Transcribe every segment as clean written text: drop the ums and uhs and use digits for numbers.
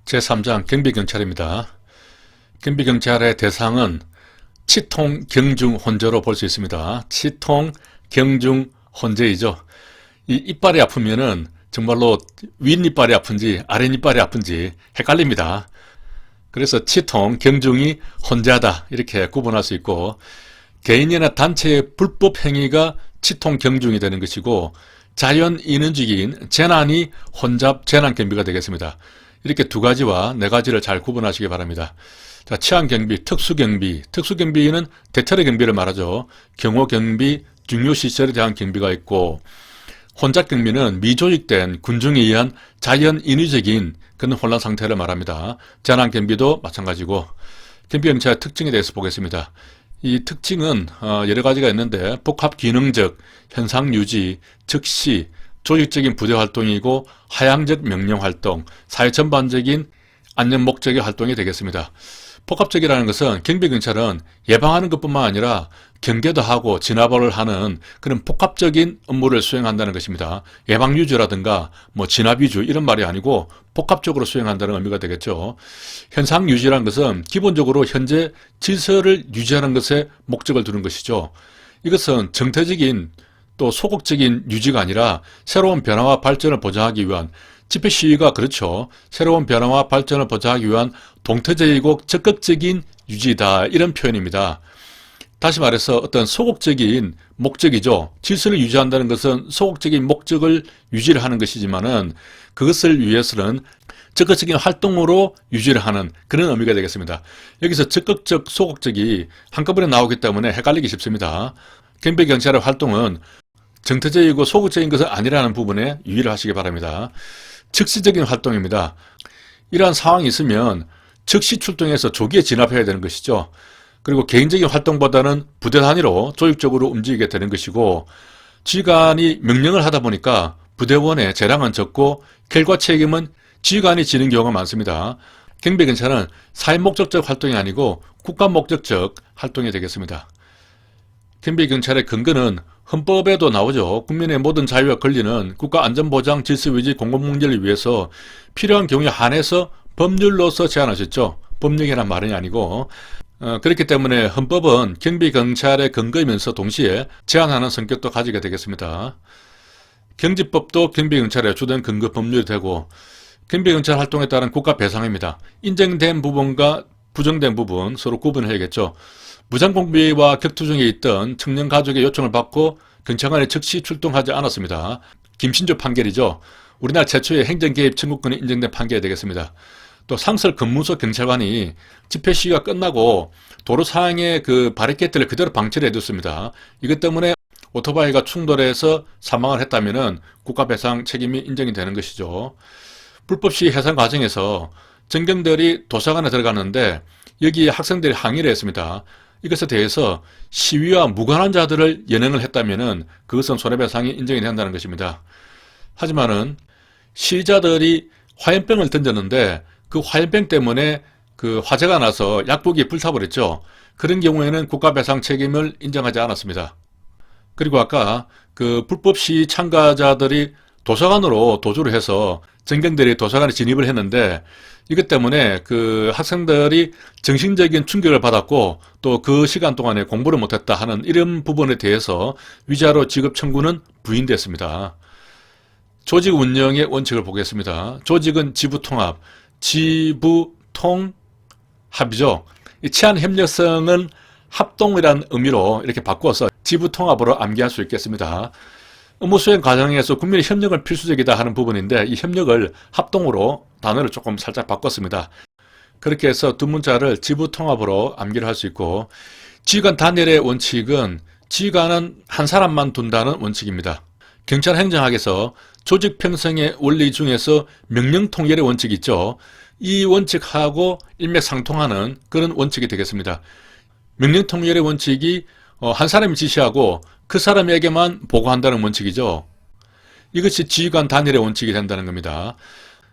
제3장 경비경찰입니다. 경비경찰의 대상은 치통, 경중, 혼재로 볼 수 있습니다. 치통, 경중, 혼재이죠. 이 이빨이 아프면은 정말로 윗이빨이 아픈지 아랫이빨이 아픈지 헷갈립니다. 그래서 치통, 경중이 혼재하다 이렇게 구분할 수 있고, 개인이나 단체의 불법 행위가 치통, 경중이 되는 것이고, 자연 인원직인 재난이 혼잡 재난경비가 되겠습니다. 이렇게 두 가지와 네 가지를 잘 구분하시기 바랍니다. 자, 치안경비, 특수경비. 특수경비는 대체로 경비를 말하죠. 경호경비, 중요시설에 대한 경비가 있고, 혼잡경비는 미조직된 군중에 의한 자연인위적인 그런 혼란 상태를 말합니다. 재난경비도 마찬가지고, 경비경찰의 특징에 대해서 보겠습니다. 이 특징은 여러 가지가 있는데, 복합기능적, 현상유지, 즉시, 조직적인 부대활동이고, 하향적 명령활동, 사회전반적인 안전 목적의 활동이 되겠습니다. 복합적이라는 것은 경비경찰은 예방하는 것뿐만 아니라 경계도 하고 진압을 하는 그런 복합적인 업무를 수행한다는 것입니다. 예방유지라든가 진압유지 이런 말이 아니고 복합적으로 수행한다는 의미가 되겠죠. 현상유지라는 것은 기본적으로 현재 질서를 유지하는 것에 목적을 두는 것이죠. 이것은 정태적인 또 소극적인 유지가 아니라 새로운 변화와 발전을 보장하기 위한, 집회 시위가 그렇죠. 새로운 변화와 발전을 보장하기 위한 동태적이고 적극적인 유지다, 이런 표현입니다. 다시 말해서 어떤 소극적인 목적이죠. 질서를 유지한다는 것은 소극적인 목적을 유지를 하는 것이지만은 그것을 위해서는 적극적인 활동으로 유지를 하는 그런 의미가 되겠습니다. 여기서 적극적, 소극적이 한꺼번에 나오기 때문에 헷갈리기 쉽습니다. 경비경찰의 활동은 정태적이고 소극적인 것은 아니라는 부분에 유의를 하시기 바랍니다. 즉시적인 활동입니다. 이러한 상황이 있으면 즉시 출동해서 조기에 진압해야 되는 것이죠. 그리고 개인적인 활동보다는 부대 단위로 조직적으로 움직이게 되는 것이고, 지휘관이 명령을 하다 보니까 부대원의 재량은 적고 결과 책임은 지휘관이 지는 경우가 많습니다. 경비경찰은 사회 목적적 활동이 아니고 국가 목적적 활동이 되겠습니다. 경비경찰의 근거는 헌법에도 나오죠. 국민의 모든 자유와 권리는 국가 안전보장, 질서유지, 공공복리를 위해서 필요한 경우에 한해서 법률로서 제한하셨죠. 법령이란 말이 아니고, 그렇기 때문에 헌법은 경비경찰의 근거이면서 동시에 제한하는 성격도 가지게 되겠습니다. 경지법도 경비경찰의 주된 근거 법률이 되고, 경비경찰 활동에 따른 국가 배상입니다. 인정된 부분과 부정된 부분 서로 구분을 해야겠죠. 무장공비와 격투 중에 있던 청년 가족의 요청을 받고 경찰관이 즉시 출동하지 않았습니다. 김신조 판결이죠. 우리나라 최초의 행정개입 청구권이 인정된 판결이 되겠습니다. 또 상설 근무소 경찰관이 집회 시위가 끝나고 도로 상황의 그 바리케이트를 그대로 방치를 해뒀습니다. 이것 때문에 오토바이가 충돌해서 사망을 했다면은 국가배상 책임이 인정이 되는 것이죠. 불법 시위 해산 과정에서 전경들이 도서관에 들어갔는데 여기에 학생들이 항의를 했습니다. 이것에 대해서 시위와 무관한 자들을 연행을 했다면은 그것은 손해배상이 인정이 된다는 것입니다. 하지만은 시위자들이 화염병을 던졌는데 그 화염병 때문에 그 화재가 나서 약국이 불타버렸죠. 그런 경우에는 국가배상 책임을 인정하지 않았습니다. 그리고 아까 그 불법 시위 참가자들이 도서관으로 도주를 해서 전경들이 도서관에 진입을 했는데 이것 때문에 그 학생들이 정신적인 충격을 받았고 또 그 시간 동안에 공부를 못했다 하는 이런 부분에 대해서 위자료 지급 청구는 부인됐습니다. 조직 운영의 원칙을 보겠습니다. 조직은 지부통합, 지부통합이죠. 이 치안 협력성은 합동이라는 의미로 이렇게 바꿔서 지부통합으로 암기할 수 있겠습니다. 업무 수행 과정에서 국민의 협력은 필수적이다 하는 부분인데 이 협력을 합동으로 단어를 조금 살짝 바꿨습니다. 그렇게 해서 두 문자를 지부통합으로 암기를 할 수 있고, 지휘관 단일의 원칙은 지휘관은 한 사람만 둔다는 원칙입니다. 경찰 행정학에서 조직 편성의 원리 중에서 명령 통일의 원칙이 있죠. 이 원칙하고 일맥상통하는 그런 원칙이 되겠습니다. 명령 통일의 원칙이 한 사람이 지시하고 그 사람에게만 보고한다는 원칙이죠. 이것이 지휘관 단일의 원칙이 된다는 겁니다.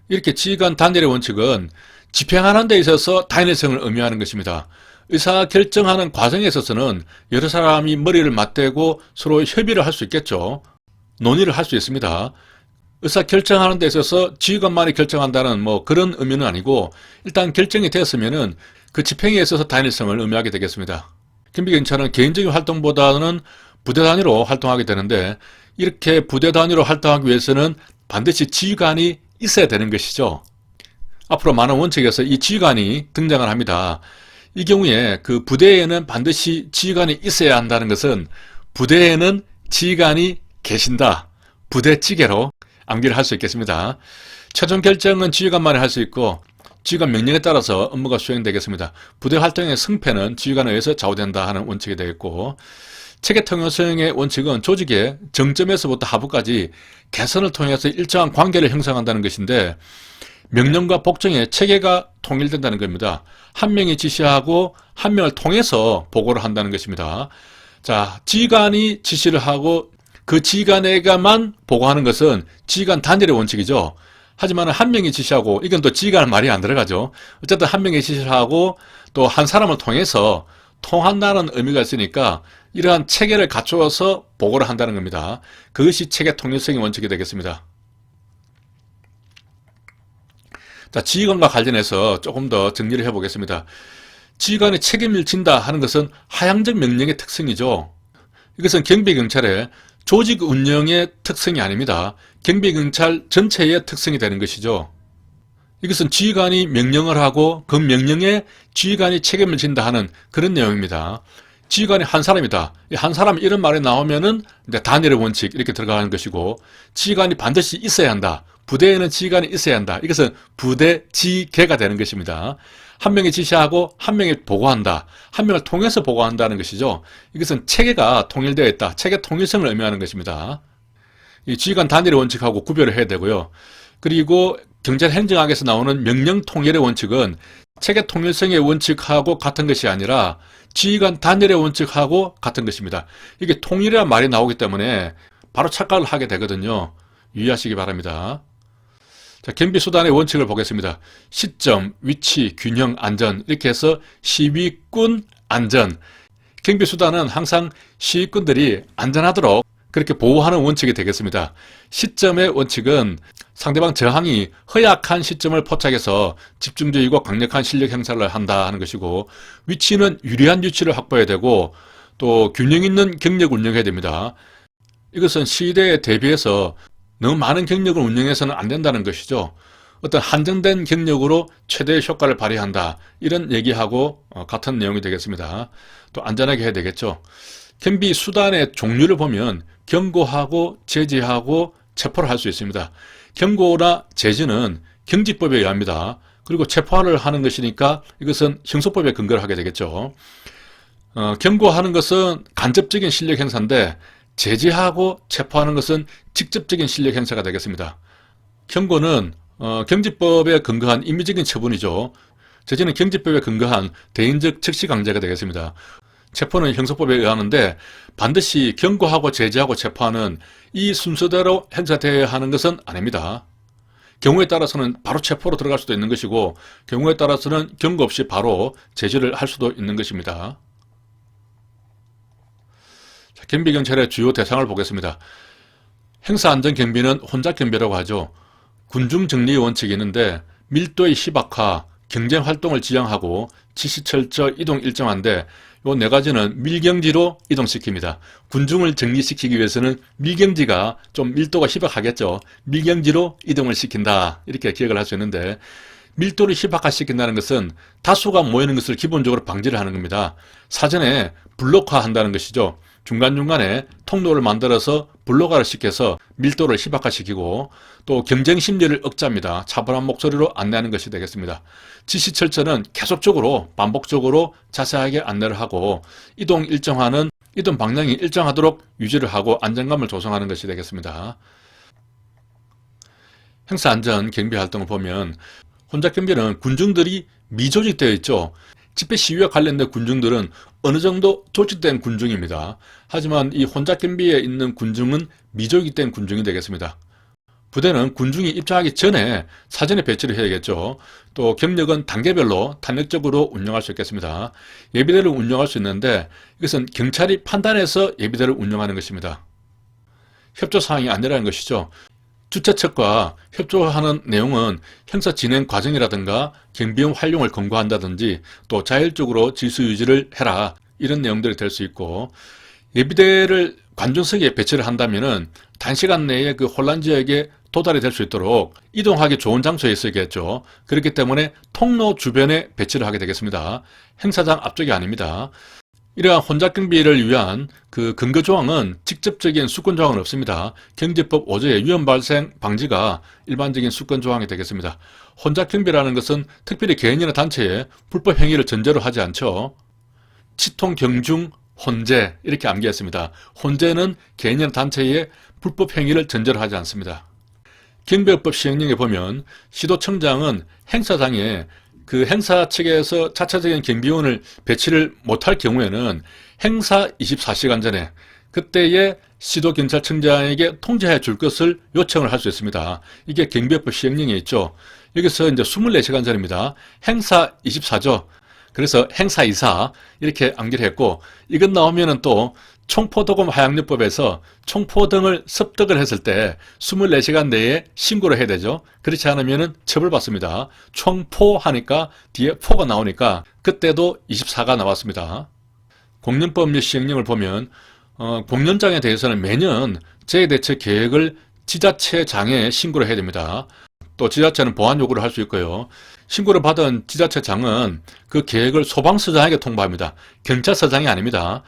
이렇게 지휘관 단일의 원칙은 집행하는 데 있어서 단일성을 의미하는 것입니다. 의사결정하는 과정에 있어서는 여러 사람이 머리를 맞대고 서로 협의를 할 수 있겠죠. 논의를 할 수 있습니다. 의사결정하는 데 있어서 지휘관만이 결정한다는 뭐 그런 의미는 아니고, 일단 결정이 되었으면은 그 집행에 있어서 단일성을 의미하게 되겠습니다. 경비경찰은 개인적인 활동보다는 부대 단위로 활동하게 되는데, 이렇게 부대 단위로 활동하기 위해서는 반드시 지휘관이 있어야 되는 것이죠. 앞으로 많은 원칙에서 이 지휘관이 등장을 합니다. 이 경우에 그 부대에는 반드시 지휘관이 있어야 한다는 것은 부대에는 지휘관이 계신다, 부대찌개로 암기를 할 수 있겠습니다. 최종 결정은 지휘관만이 할 수 있고, 지휘관 명령에 따라서 업무가 수행되겠습니다. 부대 활동의 승패는 지휘관에 의해서 좌우된다 하는 원칙이 되겠고, 체계 통일성의 원칙은 조직의 정점에서부터 하부까지 개선을 통해서 일정한 관계를 형성한다는 것인데, 명령과 복종의 체계가 통일된다는 겁니다. 한 명이 지시하고 한 명을 통해서 보고를 한다는 것입니다. 자, 지휘관이 지시를 하고 그 지휘관에게만 보고하는 것은 지휘관 단일의 원칙이죠. 하지만 한 명이 지시하고, 이건 또 지휘관 말이 안 들어가죠. 어쨌든 한 명이 지시를 하고 또 한 사람을 통해서 통한다는 의미가 있으니까 이러한 체계를 갖추어서 보고를 한다는 겁니다. 그것이 체계 통일성의 원칙이 되겠습니다. 자, 지휘관과 관련해서 조금 더 정리를 해보겠습니다. 지휘관이 책임을 진다 하는 것은 하향적 명령의 특성이죠. 이것은 경비경찰의 조직 운영의 특성이 아닙니다. 경비경찰 전체의 특성이 되는 것이죠. 이것은 지휘관이 명령을 하고 그 명령에 지휘관이 책임을 진다 하는 그런 내용입니다. 지휘관이 한 사람이다. 한 사람 이런 말이 나오면은 단일의 원칙 이렇게 들어가는 것이고, 지휘관이 반드시 있어야 한다. 부대에는 지휘관이 있어야 한다. 이것은 부대 지계가 되는 것입니다. 한 명이 지시하고 한 명이 보고한다. 한 명을 통해서 보고한다는 것이죠. 이것은 체계가 통일되어 있다. 체계 통일성을 의미하는 것입니다. 이 지휘관 단일의 원칙하고 구별을 해야 되고요. 그리고 경찰행정학에서 나오는 명령 통일의 원칙은 체계 통일성의 원칙하고 같은 것이 아니라 지휘관 단일의 원칙하고 같은 것입니다. 이게 통일이라는 말이 나오기 때문에 바로 착각을 하게 되거든요. 유의하시기 바랍니다. 자, 경비수단의 원칙을 보겠습니다. 시점, 위치, 균형, 안전 이렇게 해서 시위군 안전. 경비수단은 항상 시위군들이 안전하도록 그렇게 보호하는 원칙이 되겠습니다. 시점의 원칙은 상대방 저항이 허약한 시점을 포착해서 집중적이고 강력한 실력 행사를 한다 하는 것이고, 위치는 유리한 위치를 확보해야 되고, 또 균형 있는 경력을 운영해야 됩니다. 이것은 시대에 대비해서 너무 많은 경력을 운영해서는 안 된다는 것이죠. 어떤 한정된 경력으로 최대의 효과를 발휘한다, 이런 얘기하고 같은 내용이 되겠습니다. 또 안전하게 해야 되겠죠. 경비 수단의 종류를 보면 경고하고 제지하고 체포를 할 수 있습니다. 경고나 제지는 경지법에 의합니다. 그리고 체포를 하는 것이니까 이것은 형소법에 근거를 하게 되겠죠. 경고하는 것은 간접적인 실력 행사인데, 제지하고 체포하는 것은 직접적인 실력 행사가 되겠습니다. 경고는 경지법에 근거한 임의적인 처분이죠. 제지는 경지법에 근거한 대인적 즉시 강제가 되겠습니다. 체포는 형소법에 의하는데, 반드시 경고하고 제지하고 체포하는 이 순서대로 행사되어야 하는 것은 아닙니다. 경우에 따라서는 바로 체포로 들어갈 수도 있는 것이고, 경우에 따라서는 경고 없이 바로 제지를 할 수도 있는 것입니다. 자, 경비경찰의 주요 대상을 보겠습니다. 행사안전경비는 혼잡경비라고 하죠. 군중정리의 원칙이 있는데, 밀도의 희박화, 경쟁활동을 지향하고 지시철저 이동 일정한데, 요 네 가지는 밀경지로 이동시킵니다. 군중을 정리시키기 위해서는 밀경지가 좀 밀도가 희박하겠죠. 밀경지로 이동을 시킨다, 이렇게 기억을 할 수 있는데, 밀도를 희박화시킨다는 것은 다수가 모이는 것을 기본적으로 방지를 하는 겁니다. 사전에 블록화한다는 것이죠. 중간중간에 통로를 만들어서 블록화를 시켜서 밀도를 희박화시키고, 또 경쟁 심리를 억제합니다. 차분한 목소리로 안내하는 것이 되겠습니다. 지시철저는 계속적으로 반복적으로 자세하게 안내를 하고, 이동 일정화는 이동 방향이 일정하도록 유지를 하고 안정감을 조성하는 것이 되겠습니다. 행사안전 경비 활동을 보면 혼잡경비는 군중들이 미조직되어 있죠. 집회 시위와 관련된 군중들은 어느 정도 조직된 군중입니다. 하지만 이 혼잡경비에 있는 군중은 미조직된 군중이 되겠습니다. 부대는 군중이 입장하기 전에 사전에 배치를 해야겠죠. 또 경력은 단계별로 탄력적으로 운영할 수 있겠습니다. 예비대를 운영할 수 있는데, 이것은 경찰이 판단해서 예비대를 운영하는 것입니다. 협조사항이 아니라는 것이죠. 주최 측과 협조하는 내용은 행사 진행 과정이라든가 경비용 활용을 권고한다든지 또 자율적으로 질서 유지를 해라 이런 내용들이 될 수 있고, 예비대를 관중석에 배치를 한다면은 단시간 내에 그 혼란 지역에 도달이 될 수 있도록 이동하기 좋은 장소에 있어야겠죠. 그렇기 때문에 통로 주변에 배치를 하게 되겠습니다. 행사장 앞쪽이 아닙니다. 이러한 혼잡 경비를 위한 그 근거 조항은 직접적인 수권 조항은 없습니다. 경제법 5조의 위험 발생 방지가 일반적인 수권 조항이 되겠습니다. 혼잡 경비라는 것은 특별히 개인이나 단체에 불법 행위를 전제로 하지 않죠. 치통, 경중, 혼재 이렇게 암기했습니다. 혼재는 개인이나 단체의 불법 행위를 전제로 하지 않습니다. 경비법 시행령에 보면 시도청장은 행사장에 그 행사 측에서 자체적인 경비원을 배치를 못할 경우에는 행사 24시간 전에 그때의 시도경찰청장에게 통지해 줄 것을 요청을 할 수 있습니다. 이게 경비법 시행령에 있죠. 여기서 이제 24시간 전입니다. 행사 24조. 그래서 행사 이사 이렇게 암기를 했고, 이것 나오면은 또 총포도금 하양요법에서 총포 등을 습득을 했을 때 24시간 내에 신고를 해야 되죠. 그렇지 않으면 처벌받습니다. 총포 하니까 뒤에 포가 나오니까 그때도 24가 나왔습니다. 공연법 및 시행령을 보면 공연장에 대해서는 매년 재해대책 계획을 지자체장에 신고를 해야 됩니다. 또 지자체는 보완 요구를 할 수 있고요. 신고를 받은 지자체장은 그 계획을 소방서장에게 통보합니다. 경찰서장이 아닙니다.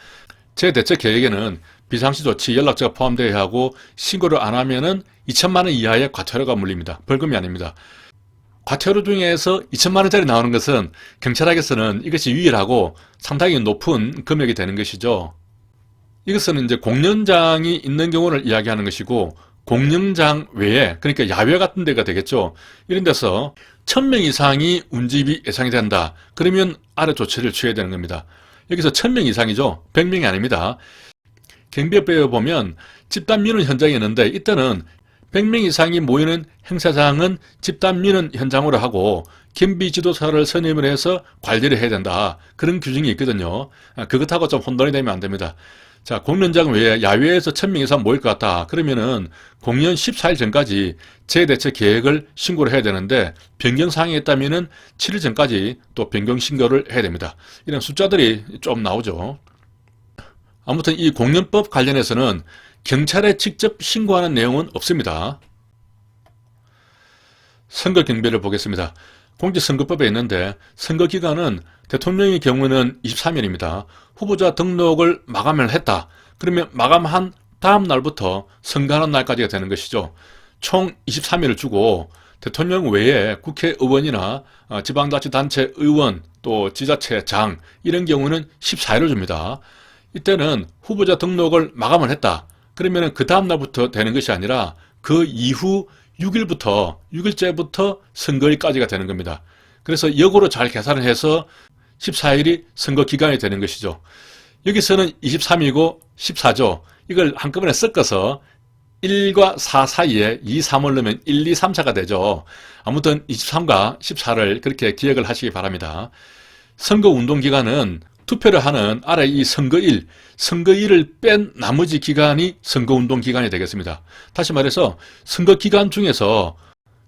제 대책 계획에는 비상시 조치 연락처가 포함되어야 하고, 신고를 안 하면은 2천만 원 이하의 과태료가 물립니다. 벌금이 아닙니다. 과태료 중에서 2천만 원짜리 나오는 것은 경찰에게서는 이것이 유일하고 상당히 높은 금액이 되는 것이죠. 이것은 이제 공연장이 있는 경우를 이야기하는 것이고, 공연장 외에, 그러니까 야외 같은 데가 되겠죠. 이런 데서 1000명 이상이 운집이 예상이 된다. 그러면 아래 조치를 취해야 되는 겁니다. 여기서 1000명 이상이죠. 100명이 아닙니다. 경비법에 보면 집단 민원 현장이 있는데, 이때는 100명 이상이 모이는 행사장은 집단 민원 현장으로 하고 경비 지도사를 선임을 해서 관리를 해야 된다. 그런 규정이 있거든요. 그것하고 좀 혼돈이 되면 안 됩니다. 자, 공연장 외에 야외에서 1000명 이상 모일 것 같다. 그러면은 공연 14일 전까지 재대책 계획을 신고를 해야 되는데, 변경사항이 있다면은 7일 전까지 또 변경 신고를 해야 됩니다. 이런 숫자들이 좀 나오죠. 아무튼 이 공연법 관련해서는 경찰에 직접 신고하는 내용은 없습니다. 선거 경비를 보겠습니다. 공직선거법에 있는데 선거기간은 대통령의 경우는 23일입니다. 후보자 등록을 마감을 했다. 그러면 마감한 다음 날부터 선거하는 날까지가 되는 것이죠. 총 23일을 주고 대통령 외에 국회의원이나 지방자치단체 의원 또 지자체장 이런 경우는 14일을 줍니다. 이때는 후보자 등록을 마감을 했다. 그러면 그 다음 날부터 되는 것이 아니라 그 이후 6일째부터 선거일까지가 되는 겁니다. 그래서 역으로 잘 계산을 해서 14일이 선거 기간이 되는 것이죠. 여기서는 23이고 14조 이걸 한꺼번에 섞어서 1과 4 사이에 2, 3을 넣으면 1, 2, 3, 4가 되죠. 아무튼 23과 14를 그렇게 기억을 하시기 바랍니다. 선거운동 기간은 투표를 하는 아래 이 선거일을 뺀 나머지 기간이 선거운동 기간이 되겠습니다. 다시 말해서 선거 기간 중에서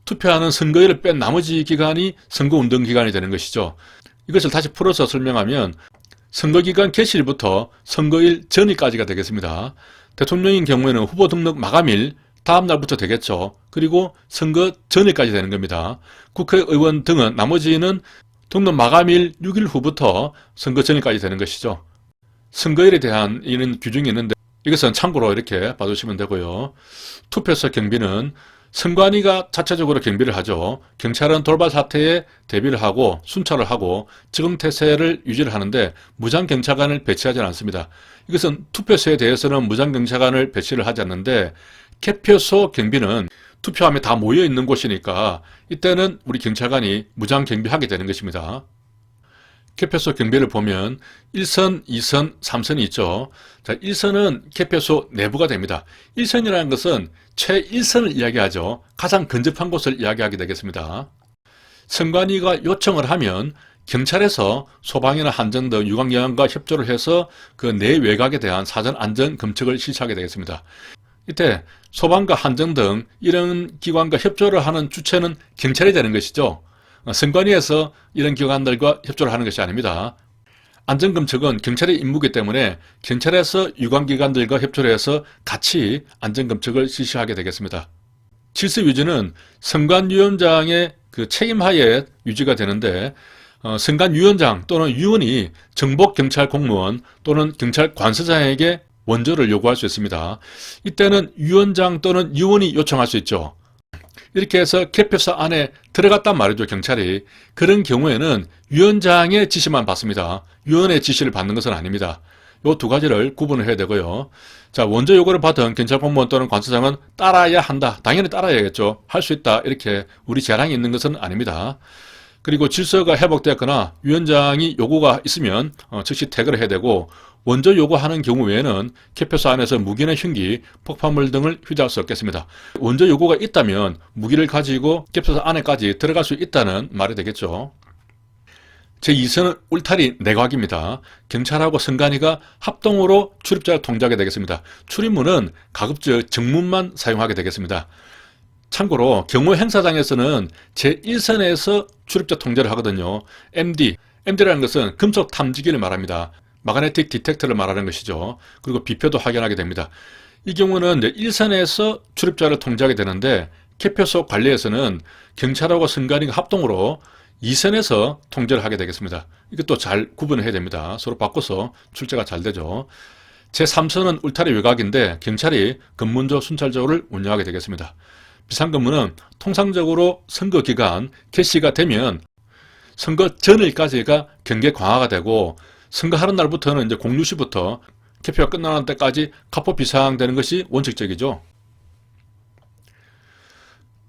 투표하는 선거일을 뺀 나머지 기간이 선거운동 기간이 되는 것이죠. 이것을 다시 풀어서 설명하면 선거기간 개시일부터 선거일 전일까지가 되겠습니다. 대통령인 경우에는 후보 등록 마감일 다음 날부터 되겠죠. 그리고 선거 전일까지 되는 겁니다. 국회의원 등은 나머지는 등록 마감일 6일 후부터 선거 전일까지 되는 것이죠. 선거일에 대한 이런 규정이 있는데 이것은 참고로 이렇게 봐주시면 되고요. 투표소 경비는 선관위가 자체적으로 경비를 하죠. 경찰은 돌발 사태에 대비를 하고 순찰을 하고 즉응태세를 유지를 하는데 무장경찰관을 배치하지 않습니다. 이것은 투표소에 대해서는 무장경찰관을 배치를 하지 않는데, 개표소 경비는 투표함에 다 모여 있는 곳이니까 이때는 우리 경찰관이 무장경비하게 되는 것입니다. 개표소 경비를 보면 1선, 2선, 3선이 있죠. 자, 1선은 개표소 내부가 됩니다. 1선이라는 것은 최1선을 이야기하죠. 가장 근접한 곳을 이야기하게 되겠습니다. 선관위가 요청을 하면 경찰에서 소방이나 한전 등 유관기관과 협조를 해서 그 내외곽에 대한 사전 안전 검측을 실시하게 되겠습니다. 이때 소방과 한정 등 이런 기관과 협조를 하는 주체는 경찰이 되는 것이죠. 선관위에서 이런 기관들과 협조를 하는 것이 아닙니다. 안전검측은 경찰의 임무이기 때문에 경찰에서 유관기관들과 협조를 해서 같이 안전검측을 실시하게 되겠습니다. 질서 유지는 선관위원장의 그 책임하에 유지가 되는데 선관위원장 또는 위원이 정복 경찰 공무원 또는 경찰 관서장에게 원조를 요구할 수 있습니다. 이때는 위원장 또는 위원이 요청할 수 있죠. 이렇게 해서 개표소 안에 들어갔단 말이죠, 경찰이. 그런 경우에는 위원장의 지시만 받습니다. 위원의 지시를 받는 것은 아닙니다. 이 두 가지를 구분을 해야 되고요. 자, 원조 요구를 받은 경찰 공무원 또는 관서장은 따라야 한다. 당연히 따라야겠죠. 할 수 있다. 이렇게 우리 재량이 있는 것은 아닙니다. 그리고 질서가 회복되었거나 위원장이 요구가 있으면 즉시 퇴거를 해야 되고, 원조 요구하는 경우 외에는 개표소 안에서 무기나 흉기, 폭발물 등을 휴대할 수 없겠습니다. 원조 요구가 있다면 무기를 가지고 개표소 안에까지 들어갈 수 있다는 말이 되겠죠. 제2선은 울타리 내각입니다. 경찰하고 선관위가 합동으로 출입자를 통제하게 되겠습니다. 출입문은 가급적 정문만 사용하게 되겠습니다. 참고로 경호 행사장에서는 제1선에서 출입자 통제를 하거든요. MD라는 것은 금속 탐지기를 말합니다. 마그네틱 디텍터를 말하는 것이죠. 그리고 비표도 확인하게 됩니다. 이 경우는 1선에서 출입자를 통제하게 되는데, 개표소 관리에서는 경찰하고 선관위가 합동으로 2선에서 통제를 하게 되겠습니다. 이것도 잘 구분을 해야 됩니다. 서로 바꿔서 출제가 잘 되죠. 제3선은 울타리 외곽인데 경찰이 검문조 순찰조를 운영하게 되겠습니다. 비상근무는 통상적으로 선거 기간 개시가 되면 선거 전일까지가 경계 강화가 되고, 선거하는 날부터는 이제 06시부터 개표가 끝나는 때까지 가포 비상되는 것이 원칙적이죠.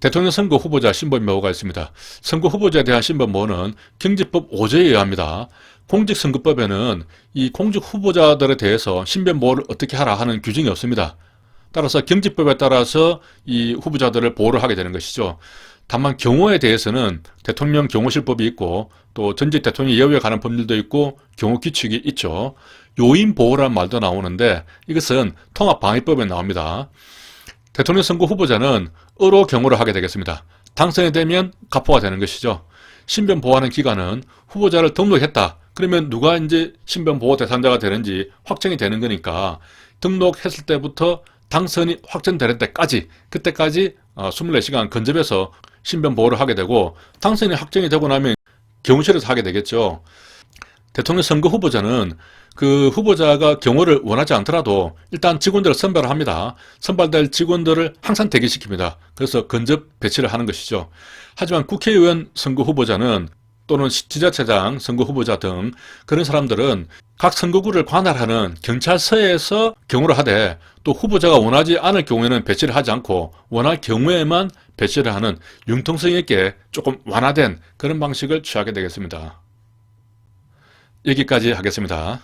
대통령 선거 후보자 신변보호가 있습니다. 선거 후보자에 대한 신변보호는 경제법 5조에 의합니다. 공직선거법에는 이 공직 후보자들에 대해서 신변보호를 어떻게 하라 하는 규정이 없습니다. 따라서 경직법에 따라서 이 후보자들을 보호를 하게 되는 것이죠. 다만 경호에 대해서는 대통령 경호실법이 있고, 또 전직 대통령 예우에 관한 법률도 있고 경호 규칙이 있죠. 요인 보호라는 말도 나오는데 이것은 통합방위법에 나옵니다. 대통령 선거 후보자는 의로 경호를 하게 되겠습니다. 당선이 되면 가포가 되는 것이죠. 신변 보호하는 기관은 후보자를 등록했다. 그러면 누가 이제 신변 보호 대상자가 되는지 확정이 되는 거니까 등록했을 때부터 당선이 확정될 때까지, 그때까지 24시간 근접해서 신변 보호를 하게 되고, 당선이 확정이 되고 나면 경호실에서 하게 되겠죠. 대통령 선거 후보자는 그 후보자가 경호를 원하지 않더라도 일단 직원들을 선발을 합니다. 선발될 직원들을 항상 대기시킵니다. 그래서 근접 배치를 하는 것이죠. 하지만 국회의원 선거 후보자는 또는 지자체장 선거 후보자 등 그런 사람들은 각 선거구를 관할하는 경찰서에서 경호를 하되, 또 후보자가 원하지 않을 경우에는 배치를 하지 않고 원할 경우에만 배치를 하는 융통성 있게 조금 완화된 그런 방식을 취하게 되겠습니다. 여기까지 하겠습니다.